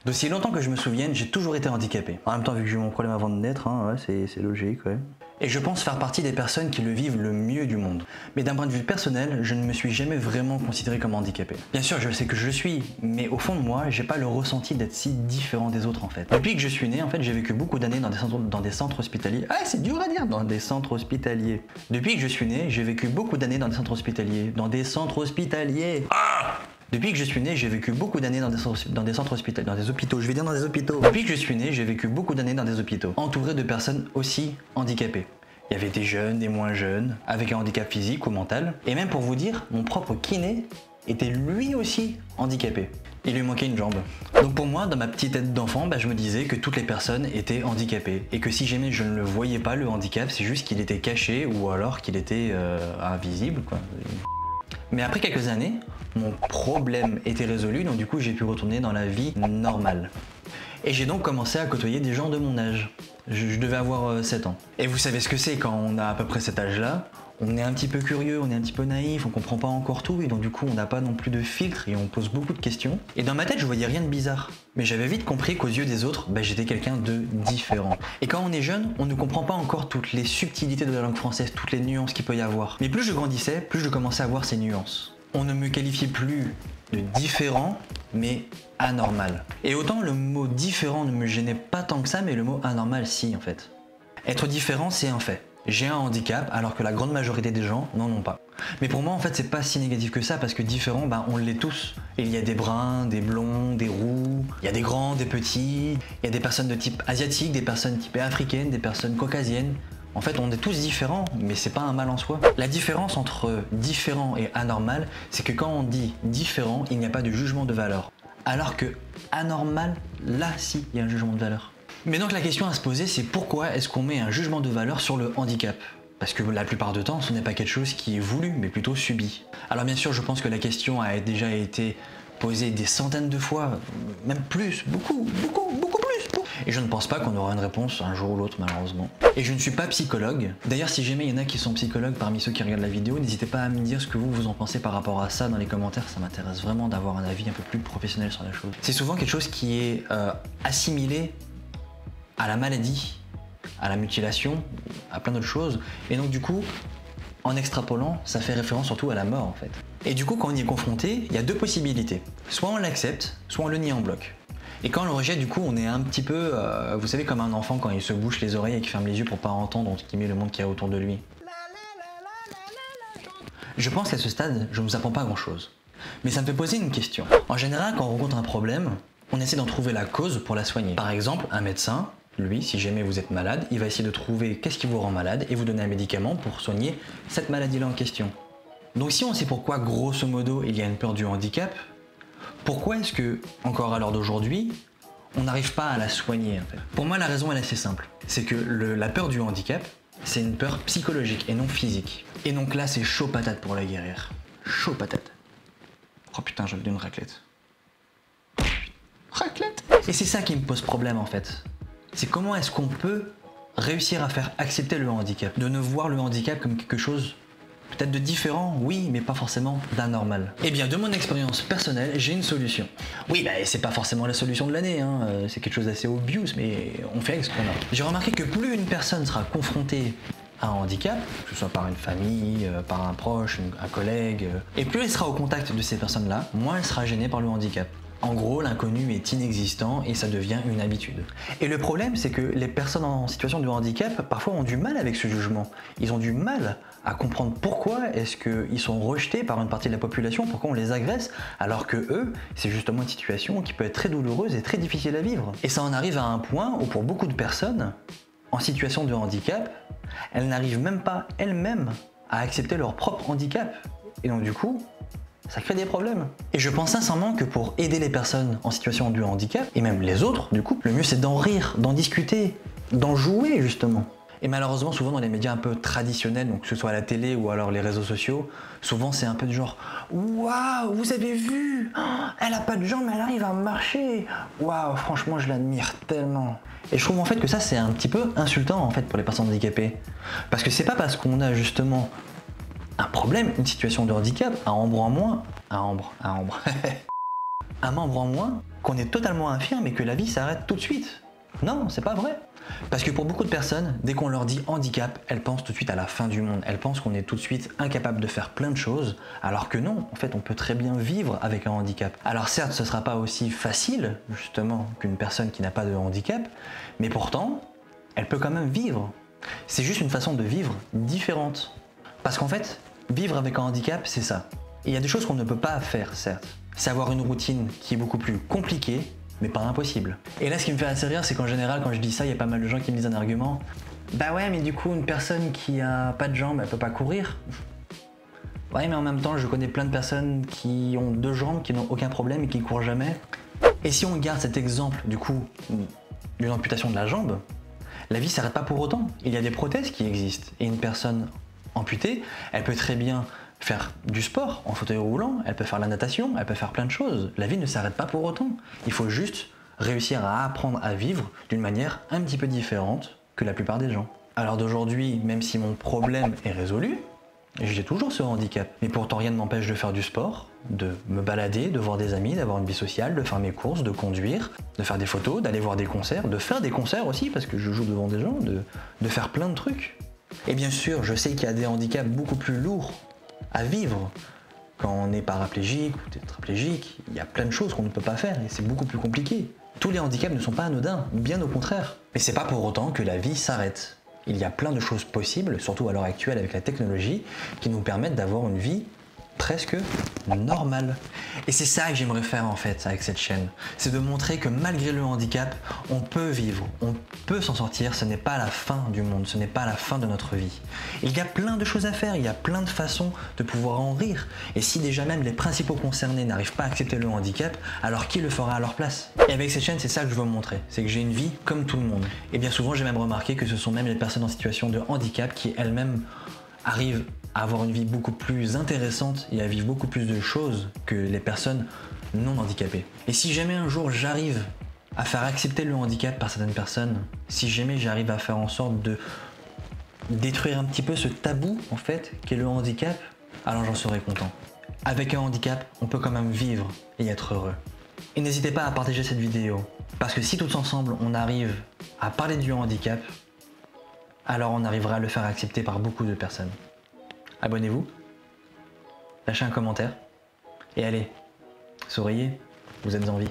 D'aussi longtemps que je me souvienne, j'ai toujours été handicapé. En même temps, vu que j'ai eu mon problème avant de naître, hein, ouais, c'est logique, ouais. Et je pense faire partie des personnes qui le vivent le mieux du monde. Mais d'un point de vue personnel, je ne me suis jamais vraiment considéré comme handicapé. Bien sûr, je sais que je le suis, mais au fond de moi, j'ai pas le ressenti d'être si différent des autres en fait. Depuis que je suis né, en fait, j'ai vécu beaucoup d'années dans des centres hospitaliers. Ah, c'est dur à dire, dans des centres hospitaliers. Depuis que je suis né, j'ai vécu beaucoup d'années dans des centres hospitaliers. Dans des centres hospitaliers. Ah! Depuis que je suis né, j'ai vécu beaucoup d'années dans des centres hospitaliers, dans des hôpitaux, je vais dire dans des hôpitaux. Depuis que je suis né, j'ai vécu beaucoup d'années dans des hôpitaux, entouré de personnes aussi handicapées. Il y avait des jeunes, des moins jeunes, avec un handicap physique ou mental. Et même pour vous dire, mon propre kiné était lui aussi handicapé. Il lui manquait une jambe. Donc pour moi, dans ma petite tête d'enfant, je me disais que toutes les personnes étaient handicapées. Et que si jamais je ne le voyais pas, le handicap, c'est juste qu'il était caché ou alors qu'il était invisible, quoi. Mais après quelques années, mon problème était résolu, donc du coup j'ai pu retourner dans la vie normale. Et j'ai donc commencé à côtoyer des gens de mon âge. Je devais avoir 7 ans. Et vous savez ce que c'est quand on a à peu près cet âge-là? On est un petit peu curieux, on est un petit peu naïf, on comprend pas encore tout, et donc du coup on n'a pas non plus de filtre et on pose beaucoup de questions. Et dans ma tête je voyais rien de bizarre. Mais j'avais vite compris qu'aux yeux des autres, j'étais quelqu'un de différent. Et quand on est jeune, on ne comprend pas encore toutes les subtilités de la langue française, toutes les nuances qu'il peut y avoir. Mais plus je grandissais, plus je commençais à voir ces nuances. On ne me qualifiait plus de différent, mais anormal. Et autant le mot différent ne me gênait pas tant que ça, mais le mot anormal si en fait. Être différent, c'est un fait. J'ai un handicap alors que la grande majorité des gens n'en ont pas. Mais pour moi en fait c'est pas si négatif que ça parce que différent on l'est tous. Il y a des bruns, des blonds, des roux, il y a des grands, des petits, il y a des personnes de type asiatique, des personnes type africaine, des personnes caucasiennes. En fait on est tous différents mais c'est pas un mal en soi. La différence entre différent et anormal c'est que quand on dit différent il n'y a pas de jugement de valeur. Alors que anormal, là si il y a un jugement de valeur. Mais donc la question à se poser c'est pourquoi est-ce qu'on met un jugement de valeur sur le handicap? Parce que la plupart du temps ce n'est pas quelque chose qui est voulu mais plutôt subi. Alors bien sûr je pense que la question a déjà été posée des centaines de fois, même plus, beaucoup plus. Et je ne pense pas qu'on aura une réponse un jour ou l'autre malheureusement. Et je ne suis pas psychologue. D'ailleurs si jamais il y en a qui sont psychologues parmi ceux qui regardent la vidéo, n'hésitez pas à me dire ce que vous en pensez par rapport à ça dans les commentaires, ça m'intéresse vraiment d'avoir un avis un peu plus professionnel sur la chose. C'est souvent quelque chose qui est assimilé à la maladie, à la mutilation, à plein d'autres choses. Et donc du coup, en extrapolant, ça fait référence surtout à la mort en fait. Et du coup quand on y est confronté, il y a deux possibilités. Soit on l'accepte, soit on le nie en bloc. Et quand on le rejette, du coup, on est un petit peu, vous savez, comme un enfant quand il se bouche les oreilles et qu'il ferme les yeux pour pas entendre entre guillemets le monde qu'il y a autour de lui. Je pense qu'à ce stade, je ne vous apprends pas grand-chose. Mais ça me fait poser une question. En général, quand on rencontre un problème, on essaie d'en trouver la cause pour la soigner. Par exemple, un médecin, lui, si jamais vous êtes malade, il va essayer de trouver qu'est-ce qui vous rend malade et vous donner un médicament pour soigner cette maladie-là en question. Donc si on sait pourquoi, grosso modo, il y a une peur du handicap, pourquoi est-ce que, encore à l'heure d'aujourd'hui, on n'arrive pas à la soigner en fait? Pour moi, la raison elle est assez simple. C'est que la peur du handicap, c'est une peur psychologique et non physique. Et donc là, c'est chaud patate pour la guérir. Chaud patate. Oh putain, j'avais une raclette. Raclette! Et c'est ça qui me pose problème en fait. C'est comment est-ce qu'on peut réussir à faire accepter le handicap? De ne voir le handicap comme quelque chose peut-être de différent, oui, mais pas forcément d'anormal. Eh bien, de mon expérience personnelle, j'ai une solution. Oui, c'est pas forcément la solution de l'année, hein. C'est quelque chose d'assez obvious, mais on fait avec ce qu'on a. J'ai remarqué que plus une personne sera confrontée à un handicap, que ce soit par une famille, par un proche, un collègue, et plus elle sera au contact de ces personnes-là, moins elle sera gênée par le handicap. En gros, l'inconnu est inexistant et ça devient une habitude. Et le problème, c'est que les personnes en situation de handicap, parfois ont du mal avec ce jugement. Ils ont du mal à comprendre pourquoi est-ce qu'ils sont rejetés par une partie de la population, pourquoi on les agresse, alors que eux, c'est justement une situation qui peut être très douloureuse et très difficile à vivre. Et ça en arrive à un point où pour beaucoup de personnes, en situation de handicap, elles n'arrivent même pas elles-mêmes à accepter leur propre handicap. Et donc du coup, ça crée des problèmes. Et je pense sincèrement que pour aider les personnes en situation de handicap, et même les autres du coup, le mieux c'est d'en rire, d'en discuter, d'en jouer justement. Et malheureusement souvent dans les médias un peu traditionnels, donc que ce soit à la télé ou alors les réseaux sociaux, souvent c'est un peu du genre « Waouh, vous avez vu, elle a pas de jambes mais elle arrive à marcher. Waouh, franchement je l'admire tellement. » Et je trouve en fait que ça c'est un petit peu insultant en fait pour les personnes handicapées. Parce que c'est pas parce qu'on a justement un problème, une situation de handicap, un membre en moins, un membre en moins, qu'on est totalement infirme et que la vie s'arrête tout de suite. Non, c'est pas vrai. Parce que pour beaucoup de personnes, dès qu'on leur dit handicap, elles pensent tout de suite à la fin du monde. Elles pensent qu'on est tout de suite incapable de faire plein de choses, alors que non, en fait, on peut très bien vivre avec un handicap. Alors certes, ce ne sera pas aussi facile, justement, qu'une personne qui n'a pas de handicap, mais pourtant, elle peut quand même vivre. C'est juste une façon de vivre différente. Parce qu'en fait, vivre avec un handicap, c'est ça. Et il y a des choses qu'on ne peut pas faire, certes. C'est avoir une routine qui est beaucoup plus compliquée, mais pas impossible. Et là, ce qui me fait assez rire, c'est qu'en général, quand je dis ça, il y a pas mal de gens qui me disent un argument. Bah ouais, mais du coup, une personne qui a pas de jambes, elle peut pas courir. Ouais, mais en même temps, je connais plein de personnes qui ont 2 jambes, qui n'ont aucun problème et qui courent jamais. Et si on garde cet exemple, du coup, d'une amputation de la jambe, la vie s'arrête pas pour autant. Il y a des prothèses qui existent. Et une personne amputée, elle peut très bien faire du sport en fauteuil roulant, elle peut faire la natation, elle peut faire plein de choses. La vie ne s'arrête pas pour autant. Il faut juste réussir à apprendre à vivre d'une manière un petit peu différente que la plupart des gens. Alors d'aujourd'hui, même si mon problème est résolu, j'ai toujours ce handicap. Mais pourtant rien ne m'empêche de faire du sport, de me balader, de voir des amis, d'avoir une vie sociale, de faire mes courses, de conduire, de faire des photos, d'aller voir des concerts, de faire des concerts aussi parce que je joue devant des gens, de faire plein de trucs. Et bien sûr, je sais qu'il y a des handicaps beaucoup plus lourds à vivre. Quand on est paraplégique ou tétraplégique, il y a plein de choses qu'on ne peut pas faire et c'est beaucoup plus compliqué. Tous les handicaps ne sont pas anodins, bien au contraire. Mais c'est pas pour autant que la vie s'arrête. Il y a plein de choses possibles, surtout à l'heure actuelle avec la technologie, qui nous permettent d'avoir une vie presque normale. Et c'est ça que j'aimerais faire en fait avec cette chaîne. C'est de montrer que malgré le handicap, on peut vivre, on peut s'en sortir, ce n'est pas la fin du monde, ce n'est pas la fin de notre vie. Il y a plein de choses à faire, il y a plein de façons de pouvoir en rire. Et si déjà même les principaux concernés n'arrivent pas à accepter le handicap, alors qui le fera à leur place? Et avec cette chaîne, c'est ça que je veux montrer, c'est que j'ai une vie comme tout le monde. Et bien souvent, j'ai même remarqué que ce sont même les personnes en situation de handicap qui elles-mêmes arrivent à avoir une vie beaucoup plus intéressante et à vivre beaucoup plus de choses que les personnes non handicapées. Et si jamais un jour j'arrive à faire accepter le handicap par certaines personnes, si jamais j'arrive à faire en sorte de détruire un petit peu ce tabou en fait qu'est le handicap, alors j'en serai content. Avec un handicap, on peut quand même vivre et être heureux. Et n'hésitez pas à partager cette vidéo, parce que si tous ensemble on arrive à parler du handicap, alors on arrivera à le faire accepter par beaucoup de personnes. Abonnez-vous, lâchez un commentaire, et allez, souriez, vous êtes en vie.